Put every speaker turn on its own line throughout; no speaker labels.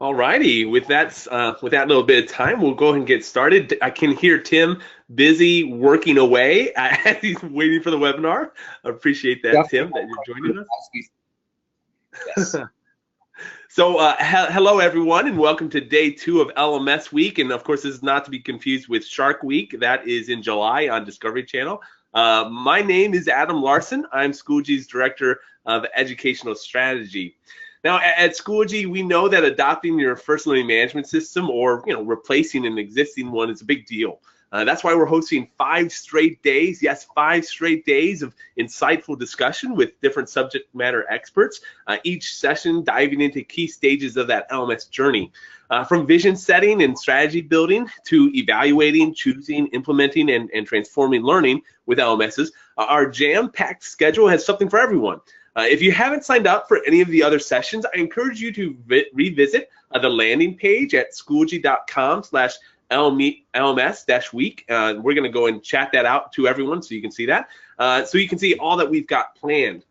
All righty. With that little bit of time, we'll go ahead and get started. I can hear Tim busy working away as he's waiting for the webinar. I appreciate that, Tim, that you're joining us.
Yes.
So, hello everyone, and welcome to day 2 of LMS Week. And of course, this is not to be confused with Shark Week. That is in July on Discovery Channel. My name is Adam Larson. I'm SchoolG's Director of Educational Strategy. Now, at SchoolG, we know that adopting your first learning management system or replacing an existing one is a big deal. That's why we're hosting 5 straight days, yes, 5 straight days of insightful discussion with different subject matter experts, each session diving into key stages of that LMS journey. From vision setting and strategy building to evaluating, choosing, implementing, and transforming learning with LMSs, our jam-packed schedule has something for everyone. If you haven't signed up for any of the other sessions, I encourage you to revisit the landing page at schoolg.com/LMS-week. We're going to go and chat that out to everyone so you can see that. So you can see all that we've got planned.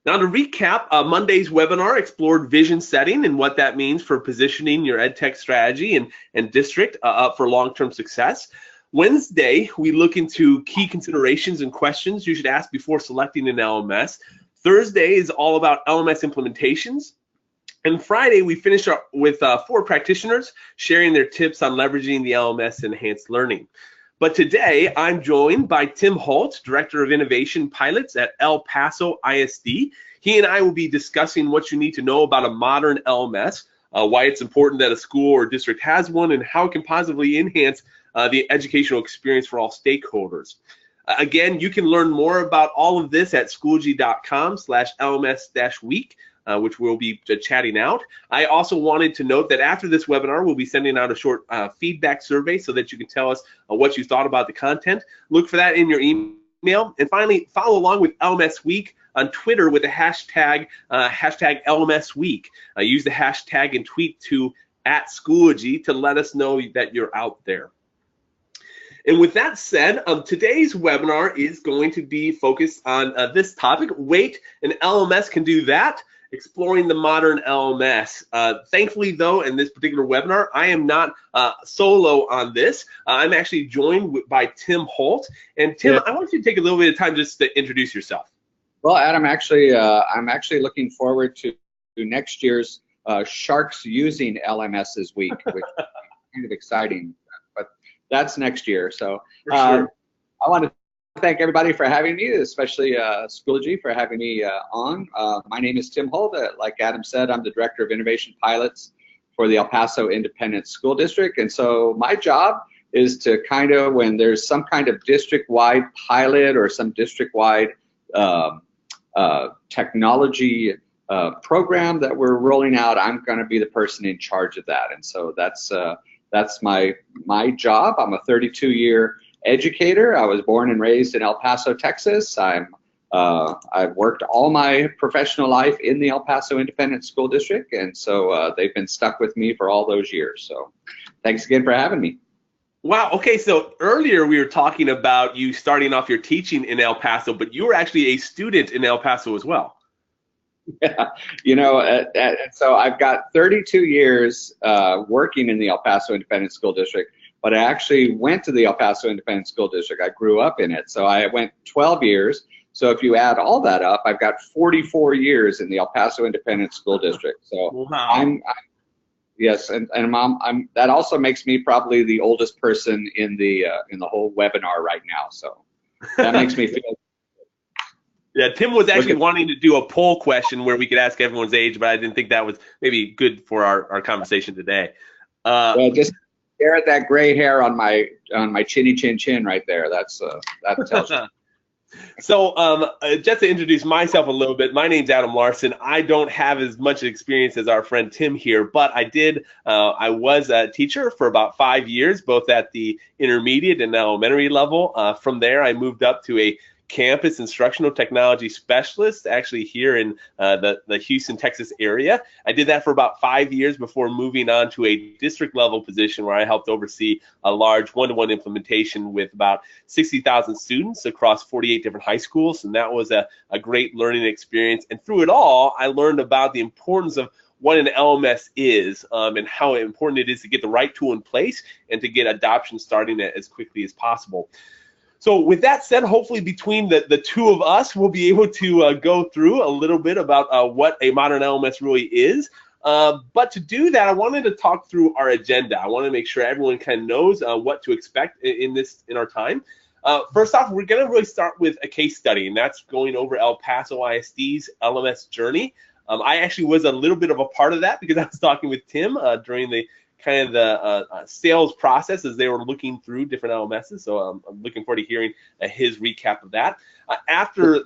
Now, to recap, Monday's webinar explored vision setting and what that means for positioning your EdTech strategy and district up for long-term success. Wednesday, we look into key considerations and questions you should ask before selecting an LMS. Thursday is all about LMS implementations. And Friday, we finish up with 4 practitioners sharing their tips on leveraging the LMS enhanced learning. But today, I'm joined by Tim Holt, Director of Innovation Pilots at El Paso ISD. He and I will be discussing what you need to know about a modern LMS, why it's important that a school or district has one, and how it can positively enhance the educational experience for all stakeholders. Again, you can learn more about all of this at schoolg.com/LMS-week. Which we'll be chatting out. I also wanted to note that after this webinar, we'll be sending out a short feedback survey so that you can tell us what you thought about the content. Look for that in your email. And finally, follow along with LMS Week on Twitter with the hashtag LMS Week. Use the hashtag and tweet to @schoology to let us know that you're out there. And with that said, today's webinar is going to be focused on this topic. Wait, an LMS can do that? Exploring the modern LMS. Thankfully, though, in this particular webinar, I am not solo on this. I'm actually joined by Tim Holt. And Tim, I want you to take a little bit of time just to introduce yourself.
Well, Adam, I'm actually looking forward to next year's Sharks Using LMSs Week, which is kind of exciting, but that's next year. So I want to thank everybody for having me, especially SchoolG for having me on. My name is Tim Holt. Like Adam said, I'm the Director of Innovation Pilots for the El Paso Independent School District. And so my job is to kind of, when there's some kind of district-wide pilot or some district-wide technology program that we're rolling out, I'm going to be the person in charge of that. And so that's my job. I'm a 32-year educator. I was born and raised in El Paso, Texas. I've worked all my professional life in the El Paso Independent School District, and so they've been stuck with me for all those years. So thanks again for having me.
Wow. Okay. So earlier we were talking about you starting off your teaching in El Paso, but you were actually a student in El Paso as well.
Yeah. So I've got 32 years working in the El Paso Independent School District. But I actually went to the El Paso Independent School District. I grew up in it. So I went 12 years. So if you add all that up, I've got 44 years in the El Paso Independent School District. So wow. Yes, and that also makes me probably the oldest person in the whole webinar right now. So that makes me feel.
Yeah, Tim was actually wanting to do a poll question where we could ask everyone's age, but I didn't think that was maybe good for our conversation today.
Well, just stare at that gray hair on my chinny chin right there. That tells you.
So just to introduce myself a little bit, my name's Adam Larson. I don't have as much experience as our friend Tim here, but I was a teacher for about 5 years, both at the intermediate and elementary level. From there, I moved up to a campus instructional technology specialist, actually here in the Houston, Texas area. I did that for about 5 years before moving on to a district level position where I helped oversee a large one-to-one implementation with about 60,000 students across 48 different high schools. And that was a great learning experience. And through it all, I learned about the importance of what an LMS is and how important it is to get the right tool in place and to get adoption starting as quickly as possible. So with that said, hopefully between the two of us, we'll be able to go through a little bit about what a modern LMS really is. But to do that, I wanted to talk through our agenda. I want to make sure everyone kind of knows what to expect in our time. First off, we're going to really start with a case study, and that's going over El Paso ISD's LMS journey. I actually was a little bit of a part of that because I was talking with Tim during the sales process as they were looking through different LMSs. So I'm looking forward to hearing his recap of that. Despite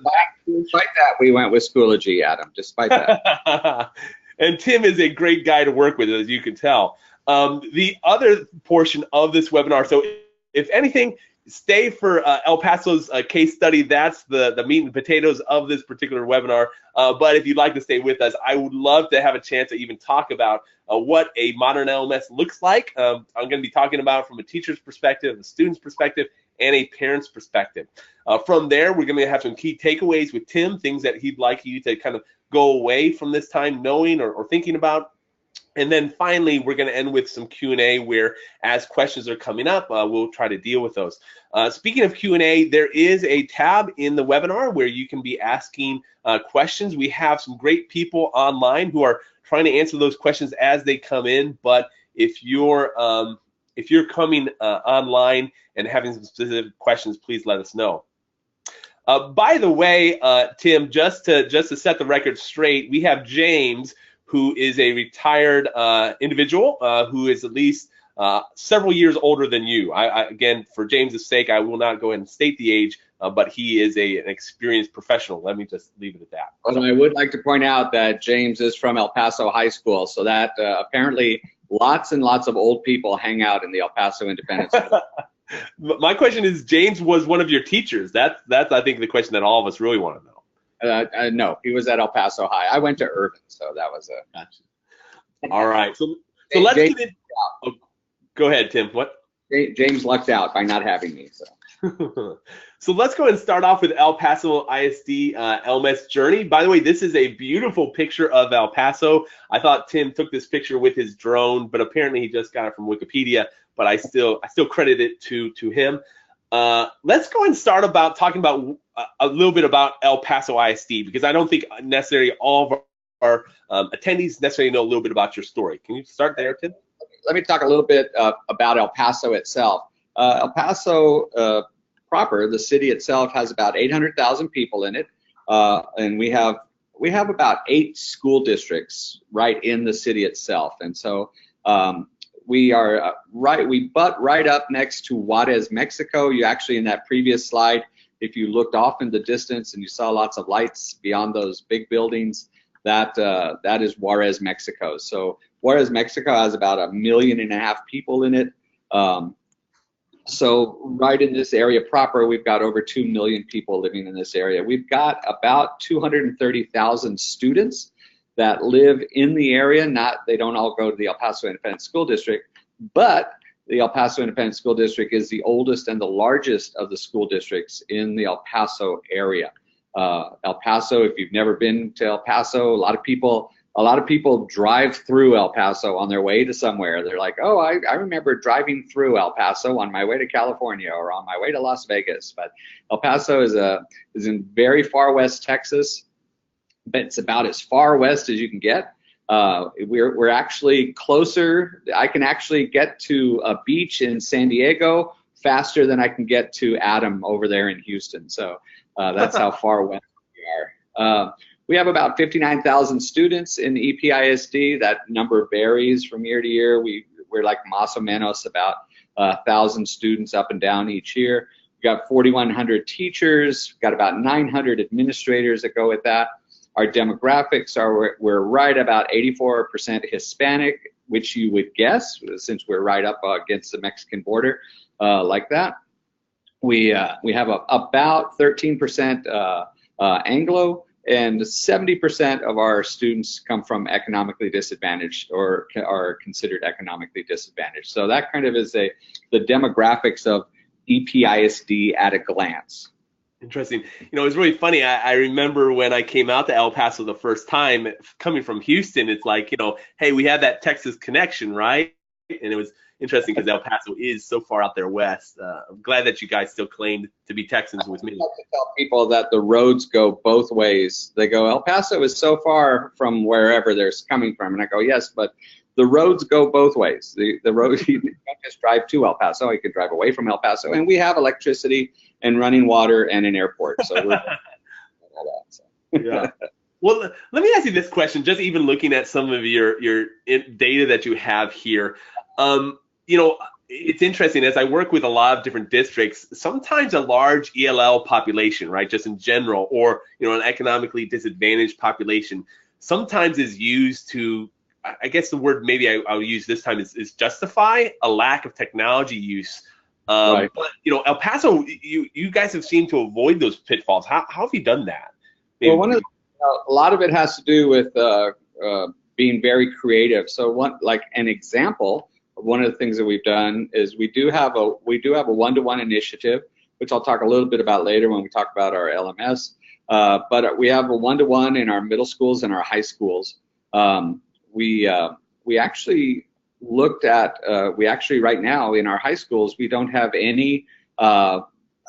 that, we went with Schoology, Adam. Despite that.
And Tim is a great guy to work with, as you can tell. The other portion of this webinar, so if anything, stay for El Paso's case study. That's the meat and potatoes of this particular webinar. But if you'd like to stay with us, I would love to have a chance to even talk about what a modern LMS looks like. I'm going to be talking about from a teacher's perspective, a student's perspective, and a parent's perspective. From there, we're going to have some key takeaways with Tim, things that he'd like you to kind of go away from this time knowing or thinking about. And then finally, we're going to end with some Q&A where, as questions are coming up, we'll try to deal with those. Speaking of Q&A, there is a tab in the webinar where you can be asking questions. We have some great people online who are trying to answer those questions as they come in. But if you're coming online and having some specific questions, please let us know. By the way, Tim, just to set the record straight, we have James, who is a retired individual who is at least several years older than you. Again, for James's sake, I will not go ahead and state the age, but he is an experienced professional. Let me just leave it at that.
Well, I would like to point out that James is from El Paso High School, so that apparently lots and lots of old people hang out in the El Paso Independent School.
My question is, James was one of your teachers. That's I think the question that all of us really want to know.
No, he was at El Paso High. I went to Irvin, so that was a.
Gotcha. All right, so let's get in. Oh, go ahead, Tim. What?
James lucked out by not having me. So.
So let's go ahead and start off with El Paso ISD LMS journey. By the way, this is a beautiful picture of El Paso. I thought Tim took this picture with his drone, but apparently he just got it from Wikipedia. But I still credit it to him. Let's go and start talking about a little bit about El Paso ISD, because I don't think necessarily all of our attendees necessarily know a little bit about your story. Can you start there, Tim?
Let me talk a little bit about El Paso itself. El Paso proper, the city itself, has about 800,000 people in it, and we have about 8 school districts right in the city itself, and so we butt right up next to Juarez, Mexico. You actually, in that previous slide, if you looked off in the distance and you saw lots of lights beyond those big buildings, that is Juarez, Mexico. So Juarez, Mexico has about 1.5 million people in it. So right in this area proper, we've got over 2 million people living in this area. We've got about 230,000 students that live in the area. They don't all go to the El Paso Independent School District, but the El Paso Independent School District is the oldest and the largest of the school districts in the El Paso area. El Paso, if you've never been to El Paso, a lot of people drive through El Paso on their way to somewhere. They're like, oh, I remember driving through El Paso on my way to California or on my way to Las Vegas. But El Paso is in very far west Texas. But it's about as far west as you can get. We're actually closer. I can actually get to a beach in San Diego faster than I can get to Adam over there in Houston. So that's how far west we are. We have about 59,000 students in EPISD. That number varies from year to year. We're like más o menos about 1,000 students up and down each year. We've got 4,100 teachers. We've got about 900 administrators that go with that. Our demographics are we're right about 84% Hispanic, which you would guess since we're right up against the Mexican border like that. We have about 13% Anglo, and 70% of our students come from economically disadvantaged or are considered economically disadvantaged. So that kind of is the demographics of EPISD at a glance.
Interesting. It's really funny. I remember when I came out to El Paso the first time, coming from Houston, it's like, hey, we have that Texas connection, right? And it was interesting because El Paso is so far out there west. I'm glad that you guys still claimed to be Texans with me.
I like to tell people that the roads go both ways. They go, El Paso is so far from wherever they're coming from. And I go, yes, but the roads go both ways. The road, you can't just drive to El Paso. You can drive away from El Paso. And we have electricity and running water and an airport. So we're all that. So.
Yeah. Well, let me ask you this question, just even looking at some of your data that you have here. It's interesting, as I work with a lot of different districts, sometimes a large ELL population, right, just in general, or, an economically disadvantaged population, sometimes is used to, I guess the word maybe I'll use this time is justify a lack of technology use.
Right.
But, El Paso, you guys have seemed to avoid those pitfalls. How have you done that? Maybe.
Well, a lot of it has to do with being very creative. So like an example, one of the things that we've done is we do have a one-to-one initiative, which I'll talk a little bit about later when we talk about our LMS. But we have a one-to-one in our middle schools and our high schools. We actually looked at right now in our high schools, we don't have any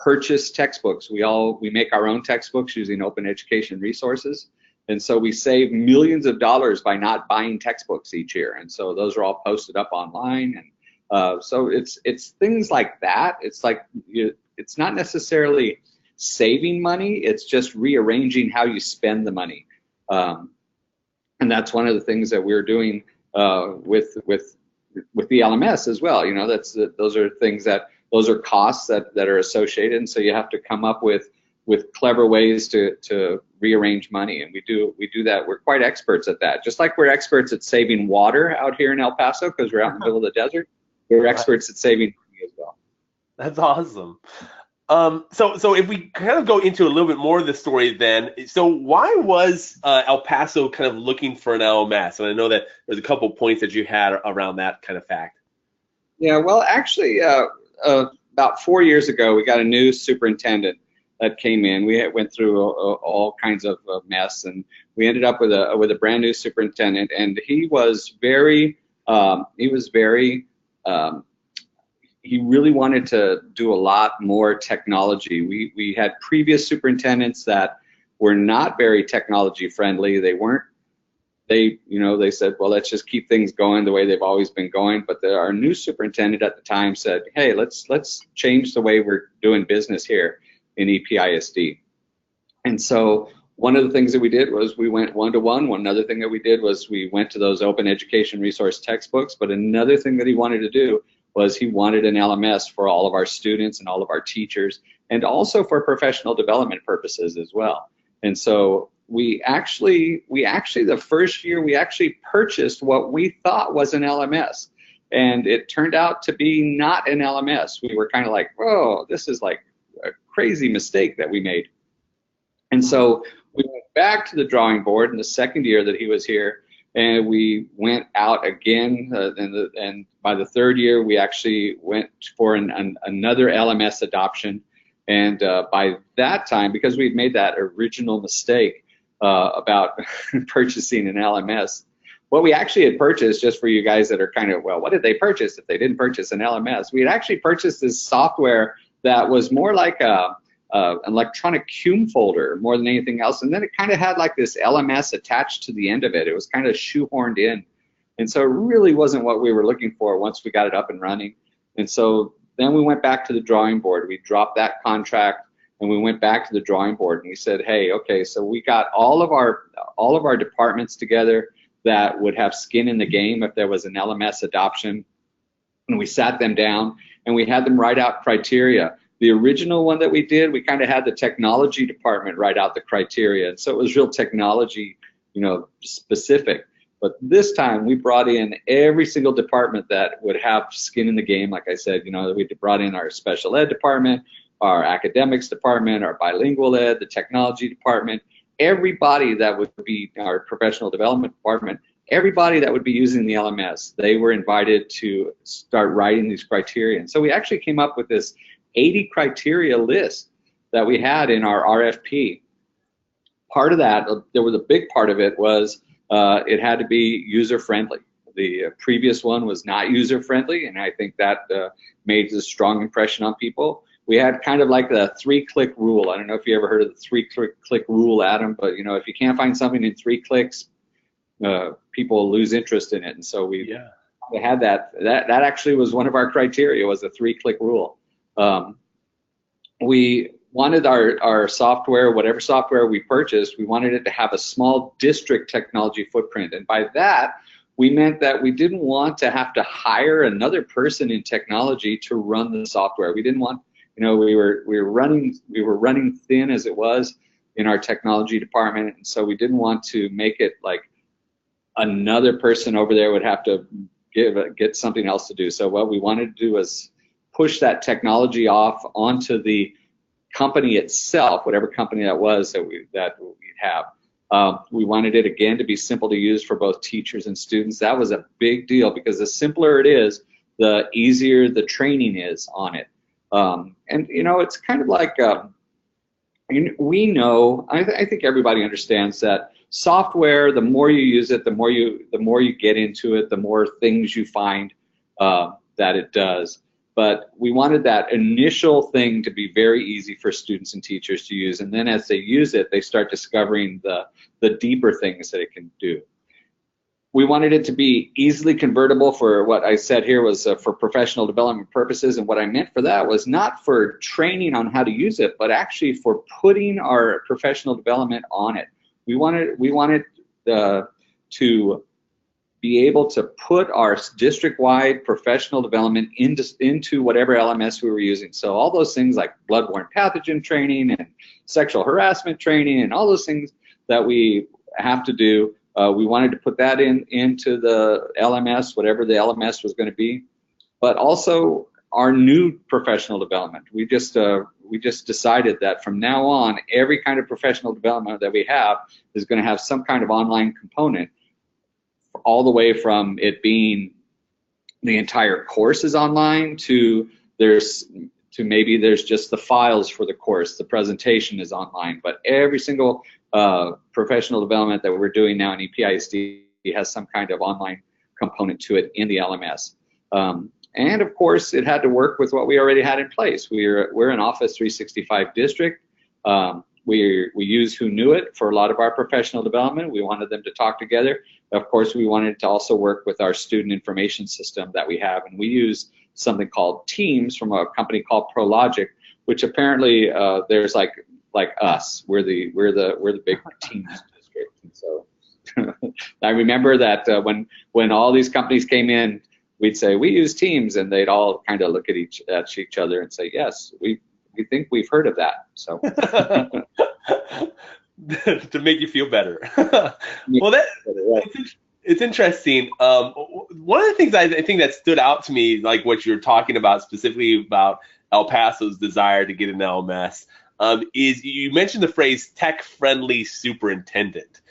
purchased textbooks. We make our own textbooks using open education resources. And so we save millions of dollars by not buying textbooks each year. And so those are all posted up online. And so it's things like that. It's like it's not necessarily saving money. It's just rearranging how you spend the money. And that's one of the things that we're doing with the LMS as well. Those are things those are costs that are associated. And so you have to come up with clever ways to rearrange money, and we do that. We're quite experts at that. Just like we're experts at saving water out here in El Paso because we're out in the middle of the desert, we're experts at saving money as well.
That's awesome. So if we kind of go into a little bit more of the story then, so why was El Paso kind of looking for an LMS? And I know that there's a couple points that you had around that kind of fact.
Yeah, well, actually, about 4 years ago, we got a new superintendent that came in. We went through all kinds of mess, and we ended up with a brand new superintendent. And he really wanted to do a lot more technology. We had previous superintendents that were not very technology friendly. They said, well, let's just keep things going the way they've always been going. But our new superintendent at the time said, hey, let's change the way we're doing business here in EPISD. And so one of the things that we did was we went one-to-one. One other thing that we did was we went to those open education resource textbooks. But another thing that he wanted to do was he wanted an LMS for all of our students and all of our teachers, and also for professional development purposes as well. And so we actually the first year we actually purchased what we thought was an LMS, and it turned out to be not an LMS. We were kind of like, whoa, this is like a crazy mistake that we made. And so we went back to the drawing board in the second year that he was here, and we went out again, and by the third year we actually went for another LMS adoption. And by that time, because we'd made that original mistake about purchasing an LMS, what we actually had purchased, just for you guys that are kind of, well, what did they purchase if they didn't purchase an LMS? We had actually purchased this software that was more like an electronic cume folder more than anything else, and then it kind of had like this LMS attached to the end of it. It was kind of shoehorned in, and so it really wasn't what we were looking for once we got it up and running. And so then we went back to the drawing board. We dropped that contract, and we went back to the drawing board, and we said, hey, okay, so we got all of our departments together that would have skin in the game if there was an LMS adoption, and we sat them down and we had them write out criteria. The original one that we did, we kind of had the technology department write out the criteria, and so it was real technology, specific. But this time we brought in every single department that would have skin in the game. Like I said, we brought in our special ed department, our academics department, our bilingual ed, the technology department, everybody that would be our professional development department, everybody that would be using the LMS, they were invited to start writing these criteria. And so we actually came up with this 80 criteria list that we had in our RFP. Part of that, there was a big part of it was it had to be user-friendly. The previous one was not user-friendly, and I think that made a strong impression on people. We had kind of like the 3-click rule. I don't know if you ever heard of the 3-click rule, Adam, but you know, if you can't find something in 3 clicks, people lose interest in it. And so we had that. That actually was one of our criteria, was a 3-click rule. We wanted our software, whatever software we purchased, we wanted it to have a small district technology footprint. And by that, we meant that we didn't want to have to hire another person in technology to run the software. We didn't want, you know, we were running thin as it was in our technology department, and so we didn't want to make it like another person over there would have to get something else to do. So what we wanted to do was push that technology off onto the company itself, whatever company that was that we'd have. We wanted it, again, to be simple to use for both teachers and students. That was a big deal, because the simpler it is, the easier the training is on it. And you know, it's kind of like we know, I think everybody understands that software, the more you use it, the more you get into it, the more things you find that it does. But we wanted that initial thing to be very easy for students and teachers to use, and then as they use it, they start discovering the deeper things that it can do. We wanted it to be easily convertible. For what I said here was for professional development purposes, and what I meant for that was not for training on how to use it, but actually for putting our professional development on it. We wanted to be able to put our district-wide professional development into whatever LMS we were using. So all those things like bloodborne pathogen training and sexual harassment training and all those things that we have to do, we wanted to put that into the LMS, whatever the LMS was going to be. But also our new professional development. We just decided that from now on, every kind of professional development that we have is going to have some kind of online component, all the way from it being the entire course is online to maybe there's just the files for the course, the presentation is online, but every single professional development that we're doing now in EPISD has some kind of online component to it in the LMS. And of course, it had to work with what we already had in place. We're an Office 365 district. We use Who Knew It for a lot of our professional development. We wanted them to talk together. Of course, we wanted to also work with our student information system that we have, and we use something called Teams from a company called ProLogic, which apparently there's like us. We're the big Teams district. And so I remember that when all these companies came in, we'd say we use Teams, and they'd all kind of look at each other and say, yes, we think we've heard of that. So.
To make you feel better. Well, it's interesting. One of the things I think that stood out to me, like what you're talking about specifically about El Paso's desire to get an LMS, is you mentioned the phrase tech-friendly superintendent.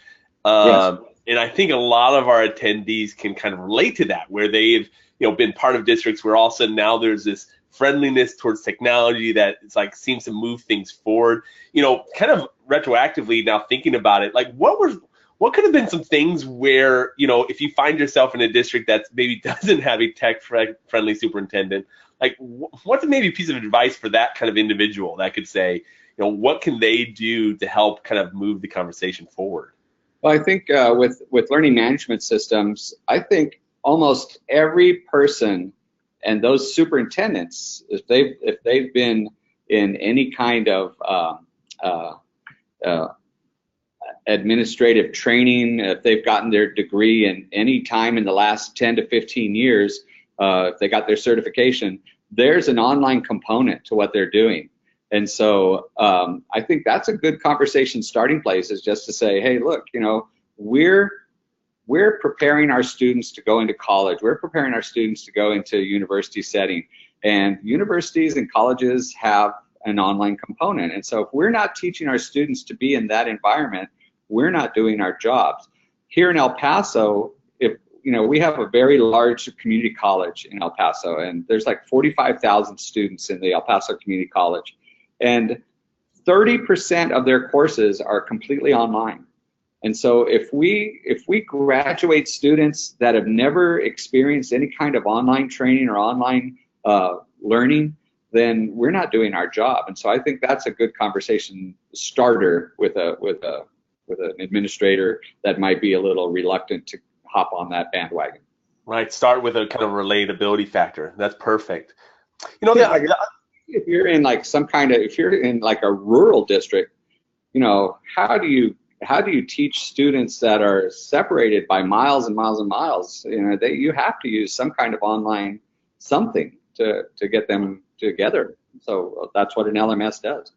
Yes.
And I think a lot of our attendees can kind of relate to that, where they've been part of districts where all of a sudden now there's this friendliness towards technology that it's like seems to move things forward. Kind of retroactively now thinking about it, like what could have been some things where, if you find yourself in a district that maybe doesn't have a tech-friendly superintendent, like what's maybe a piece of advice for that kind of individual that could say, what can they do to help kind of move the conversation forward?
Well, I think with learning management systems, I think almost every person and those superintendents, if they've been in any kind of administrative training, if they've gotten their degree in any time in the last 10 to 15 years, if they got their certification, there's an online component to what they're doing. And so I think that's a good conversation starting place, is just to say, hey, look, we're preparing our students to go into college. We're preparing our students to go into university setting. And universities and colleges have an online component. And so if we're not teaching our students to be in that environment, we're not doing our jobs. Here in El Paso, we have a very large community college in El Paso, and there's like 45,000 students in the El Paso Community College. And 30% of their courses are completely online. And so if we graduate students that have never experienced any kind of online training or online learning, then we're not doing our job. And so I think that's a good conversation starter with an administrator that might be a little reluctant to hop on that bandwagon.
Right. Start with a kind of relatability factor. That's perfect. You know,
if you're in like if you're in like a rural district, you know, how do you teach students that are separated by miles and miles and miles? You know, you have to use some kind of online something to get them together. So that's what an LMS does.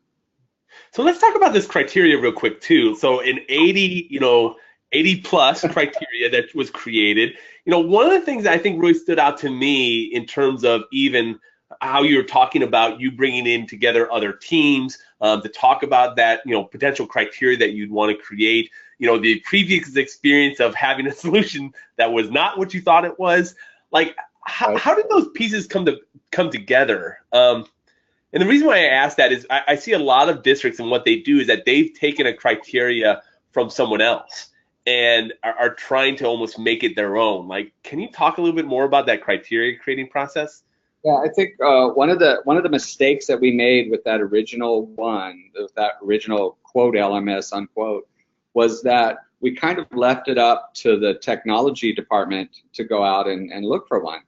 So let's talk about this criteria real quick too. So in 80 plus criteria that was created, you know, one of the things I think really stood out to me in terms of even how you're talking about you bringing in together other teams to talk about that, you know, potential criteria that you'd want to create, you know, the previous experience of having a solution that was not what you thought it was. Like, how did those pieces come together? And the reason why I ask that is I see a lot of districts, and what they do is that they've taken a criteria from someone else and are trying to almost make it their own. Like, can you talk a little bit more about that criteria creating process?
Yeah, I think one of the mistakes that we made with that original quote LMS unquote was that we kind of left it up to the technology department to go out and look for one.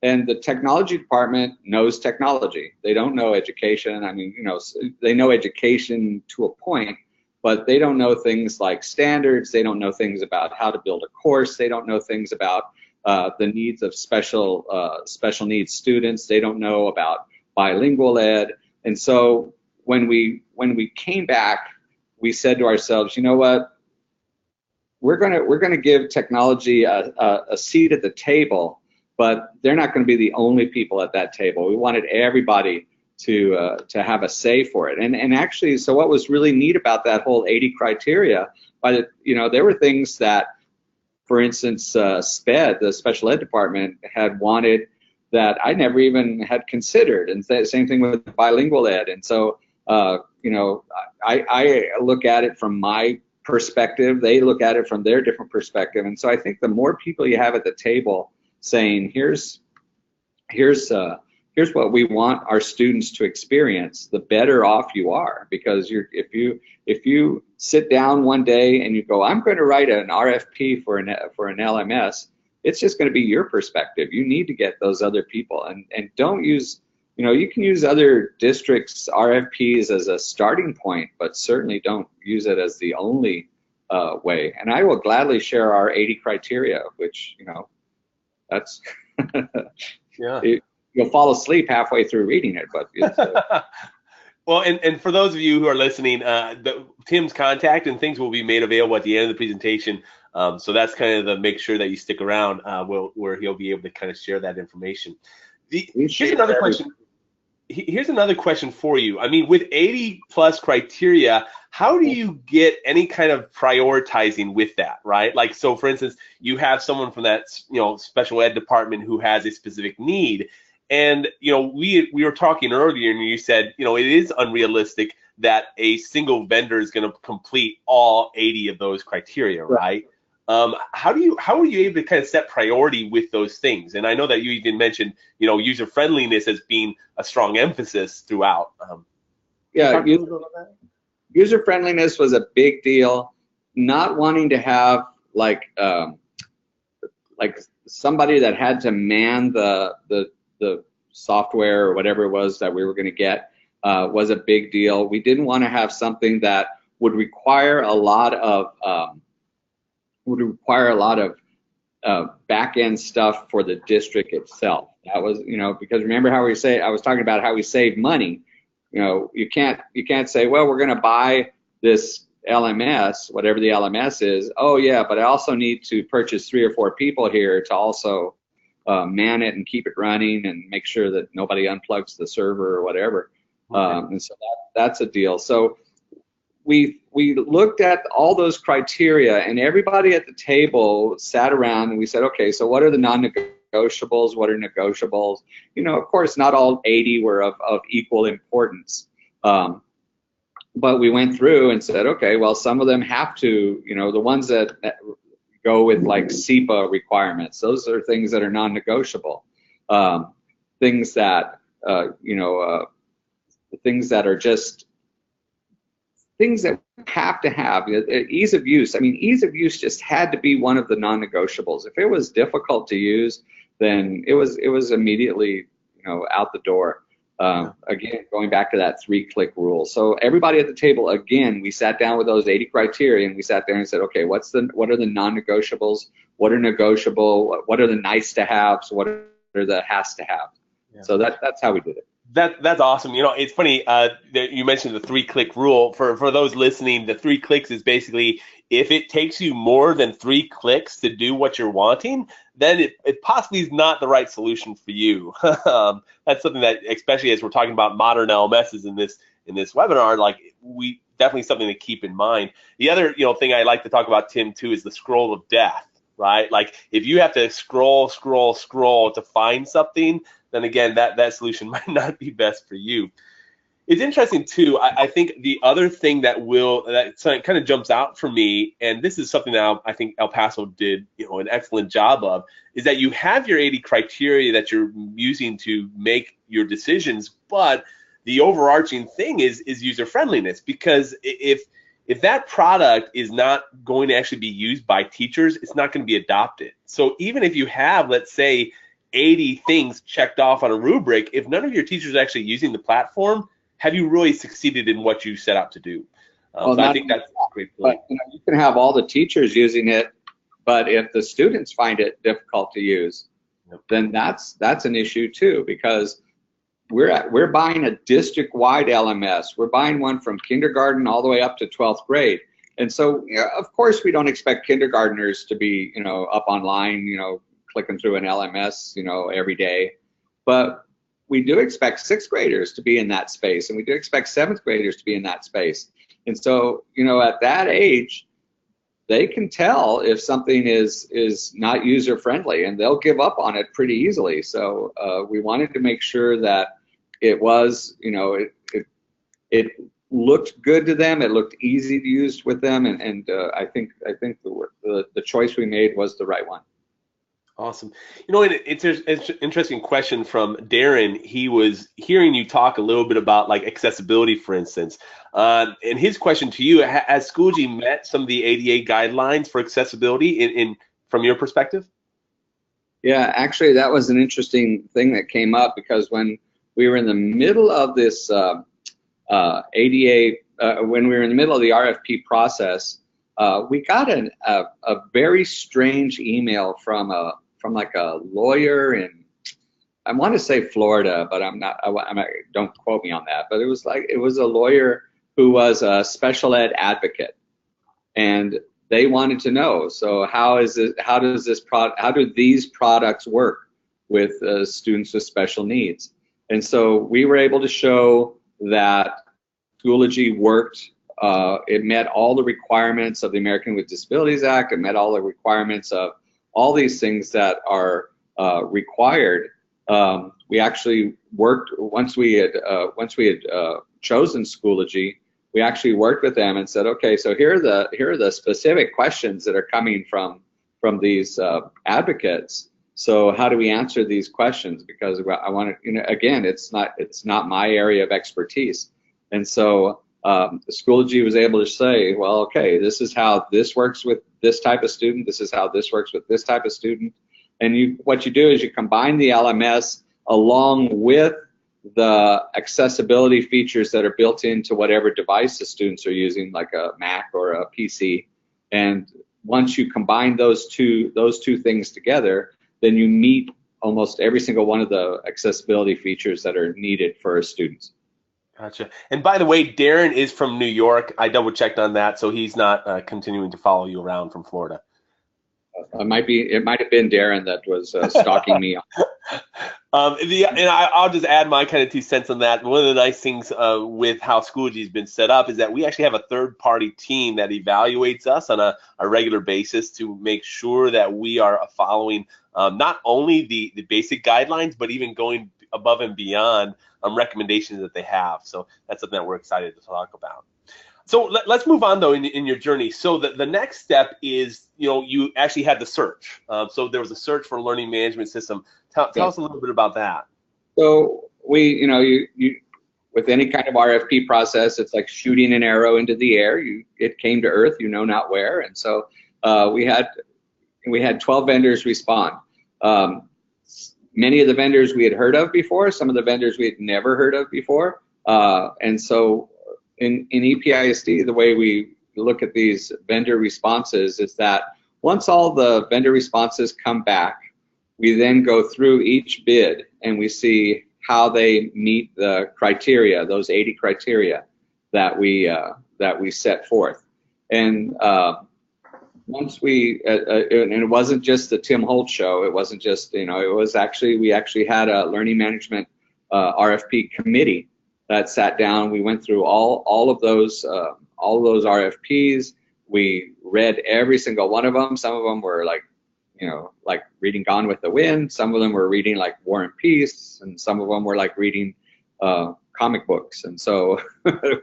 And the technology department knows technology. They don't know education. I mean, you know, they know education to a point, but they don't know things like standards. They don't know things about how to build a course. They don't know things about the needs of special needs students. They don't know about bilingual ed. And so when we came back, we said to ourselves, you know what? We're gonna give technology a seat at the table, but they're not going to be the only people at that table. We wanted everybody to have a say for it. And actually, so what was really neat about that whole 80 criteria, you know, there were things that, for instance, SPED, the special ed department, had wanted that I never even had considered, and same thing with bilingual ed. And so, you know, I look at it from my perspective, they look at it from their different perspective. And so I think the more people you have at the table saying, here's what we want our students to experience, the better off you are. Because if you sit down one day and you go, I'm going to write an RFP for an LMS, it's just going to be your perspective. You need to get those other people, and don't use, you know, you can use other districts' RFPs as a starting point, but certainly don't use it as the only way. And I will gladly share our 80 criteria, which, you know, that's
yeah.
You'll fall asleep halfway through reading it, but it's,
well, and for those of you who are listening, Tim's contact and things will be made available at the end of the presentation. So that's kind of the make sure that you stick around where he'll be able to kind of share that information. Here's another question. Here's another question for you. I mean, with 80 plus criteria, how do you get any kind of prioritizing with that, right? Like, so for instance, you have someone from that, you know, special ed department who has a specific need. And, you know, we were talking earlier and you said, you know, it is unrealistic that a single vendor is going to complete all 80 of those criteria, right? How are you able to kind of set priority with those things? And I know that you even mentioned, you know, user friendliness as being a strong emphasis throughout.
Yeah, user friendliness was a big deal. Not wanting to have like somebody that had to man the software or whatever it was that we were going to get was a big deal. We didn't want to have something that would require a lot of back end stuff for the district itself. That was, you know, because remember how I was talking about how we save money. You know, you can't say, well, we're going to buy this LMS, whatever the LMS is. Oh yeah, but I also need to purchase 3 or 4 people here to also man it and keep it running and make sure that nobody unplugs the server or whatever. Okay. And so that's a deal. So we looked at all those criteria, and everybody at the table sat around and we said, okay, so what are the non-negotiables? What are negotiables? You know, of course, not all 80 were of equal importance. but we went through and said, okay, well, some of them have to, the ones that go with like SEPA requirements, those are things that are non-negotiable. Things that, things that are just things that have to have. Ease of use. I mean, ease of use just had to be one of the non-negotiables. If it was difficult to use, then it was immediately, out the door. Again, going back to that 3-click rule. So everybody at the table, again, we sat down with those 80 criteria and we sat there and said, okay, what are the non-negotiables? What are negotiable? What are the nice to haves? What are the has to have? Yeah. So that's how we did it.
That's awesome. It's funny that you mentioned the 3-click rule. For those listening, the 3 clicks is basically if it takes you more than 3 clicks to do what you're wanting, then it possibly is not the right solution for you. That's something that, especially as we're talking about modern LMSs in this webinar, like we definitely something to keep in mind. The other thing I like to talk about, Tim, too, is the scroll of death, right? Like if you have to scroll to find something, then again, that solution might not be best for you. It's interesting too. I think the other thing that kind of jumps out for me, and this is something that I think El Paso did an excellent job of, is that you have your 80 criteria that you're using to make your decisions, but the overarching thing is user friendliness, because if that product is not going to actually be used by teachers, it's not going to be adopted. So even if you have, let's say, 80 things checked off on a rubric, if none of your teachers are actually using the platform, have you really succeeded in what you set out to do? So I think that's a great point.
But, you can have all the teachers using it, but if the students find it difficult to use, then that's an issue too, because we're buying a district-wide LMS. We're buying one from kindergarten all the way up to 12th grade. And so, of course, we don't expect kindergartners to be, up online, clicking through an LMS, every day. But we do expect 6th graders to be in that space, and we do expect 7th graders to be in that space. And so, at that age, they can tell if something is not user friendly, and they'll give up on it pretty easily. So we wanted to make sure that it was, it looked good to them, it looked easy to use with them, and I think the choice we made was the right one.
Awesome. It's an interesting question from Darren. He was hearing you talk a little bit about like accessibility, for instance. And his question to you, has SchoolG met some of the ADA guidelines for accessibility from your perspective?
Yeah, actually, that was an interesting thing that came up, because when we were in the middle of this ADA, when we were in the middle of the RFP process, we got a very strange email from like a lawyer in, I want to say Florida, but don't quote me on that. But it was a lawyer who was a special ed advocate, and they wanted to know, so how do these products work with students with special needs? And so we were able to show that schoology worked. It met all the requirements of the American with Disabilities Act. It met all the requirements of all these things that are required. We actually worked, once we had chosen schoology, we actually worked with them and said, okay, so here are the specific questions that are coming from these advocates. So how do we answer these questions? Because I want to, again, it's not my area of expertise. And so Schoology was able to say, well, okay, this is how this works with this type of student. This is how this works with this type of student. And what you do is you combine the LMS along with the accessibility features that are built into whatever device the students are using, like a Mac or a PC. And once you combine those two things together, then you meet almost every single one of the accessibility features that are needed for students.
Gotcha. And by the way, Darren is from New York. I double checked on that, so he's not continuing to follow you around from Florida.
It might have been Darren that was stalking me.
I'll just add my kind of 2 cents on that. One of the nice things with how Schoology has been set up is that we actually have a third-party team that evaluates us on a regular basis to make sure that we are following not only the basic guidelines, but even going above and beyond recommendations that they have. So that's something that we're excited to talk about. So let's move on though in your journey. So the next step is, you actually had the search. So there was a search for a learning management system. Tell us a little bit about that.
So we, you with any kind of RFP process, it's like shooting an arrow into the air. It came to earth, not where. And so we had 12 vendors respond. Many of the vendors we had heard of before, some of the vendors we had never heard of before. And so in EPISD, the way we look at these vendor responses is that once all the vendor responses come back, we then go through each bid and we see how they meet the criteria, those 80 criteria that we set forth. And once we, and it wasn't just the Tim Holt show, it wasn't just, it was actually, we actually had a learning management RFP committee that sat down. We went through all of those RFPs. We read every single one of them. Some of them were like, like reading Gone with the Wind. Some of them were reading like War and Peace, and some of them were like reading comic books. And so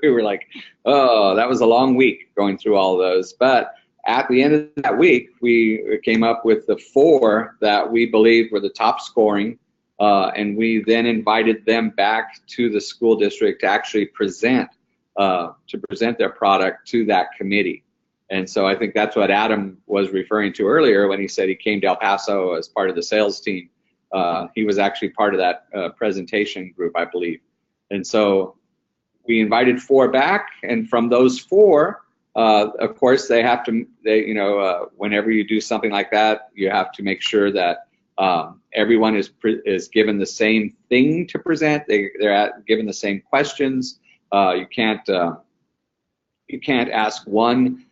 we were like, oh, that was a long week going through all those. But at the end of that week, we came up with the 4 that we believed were the top scoring, and we then invited them back to the school district to actually present their product to that committee. And so I think that's what Adam was referring to earlier when he said he came to El Paso as part of the sales team. He was actually part of that presentation group, I believe. And so we invited 4 back, and from those 4, of course, they have to, whenever you do something like that, you have to make sure that everyone is given the same thing to present. They're given the same questions. You can't ask one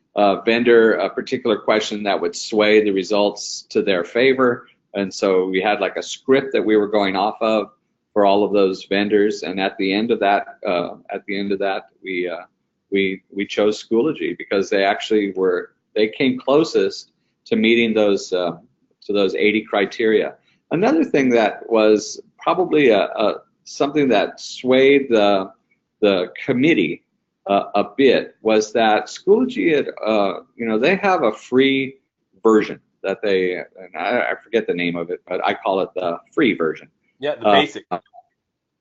vendor a particular question that would sway the results to their favor. And so we had like a script that we were going off of for all of those vendors. And at the end of that, we chose Schoology because they came closest to meeting those 80 criteria. Another thing that was probably something that swayed the committee a bit was that Schoology had, they have a free version that and I forget the name of it, but I call it the free version.
Yeah, the basic.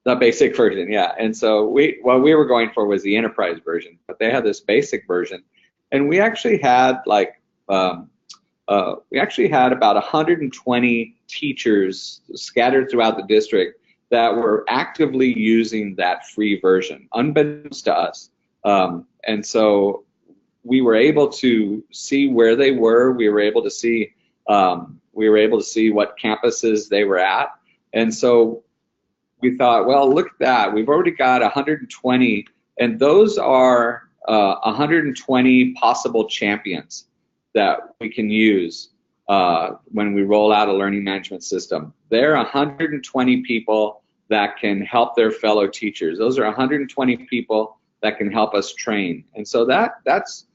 The basic version, yeah. And so what we were going for was the enterprise version, but they had this basic version, and we actually had about 120 teachers scattered throughout the district that were actively using that free version, unbeknownst to us. And so we were able to see where they were. We were able to see what campuses they were at. And so we thought, well, look at that. We've already got 120, and those are 120 possible champions that we can use when we roll out a learning management system. There are 120 people that can help their fellow teachers. Those are 120 people that can help us train. And so that's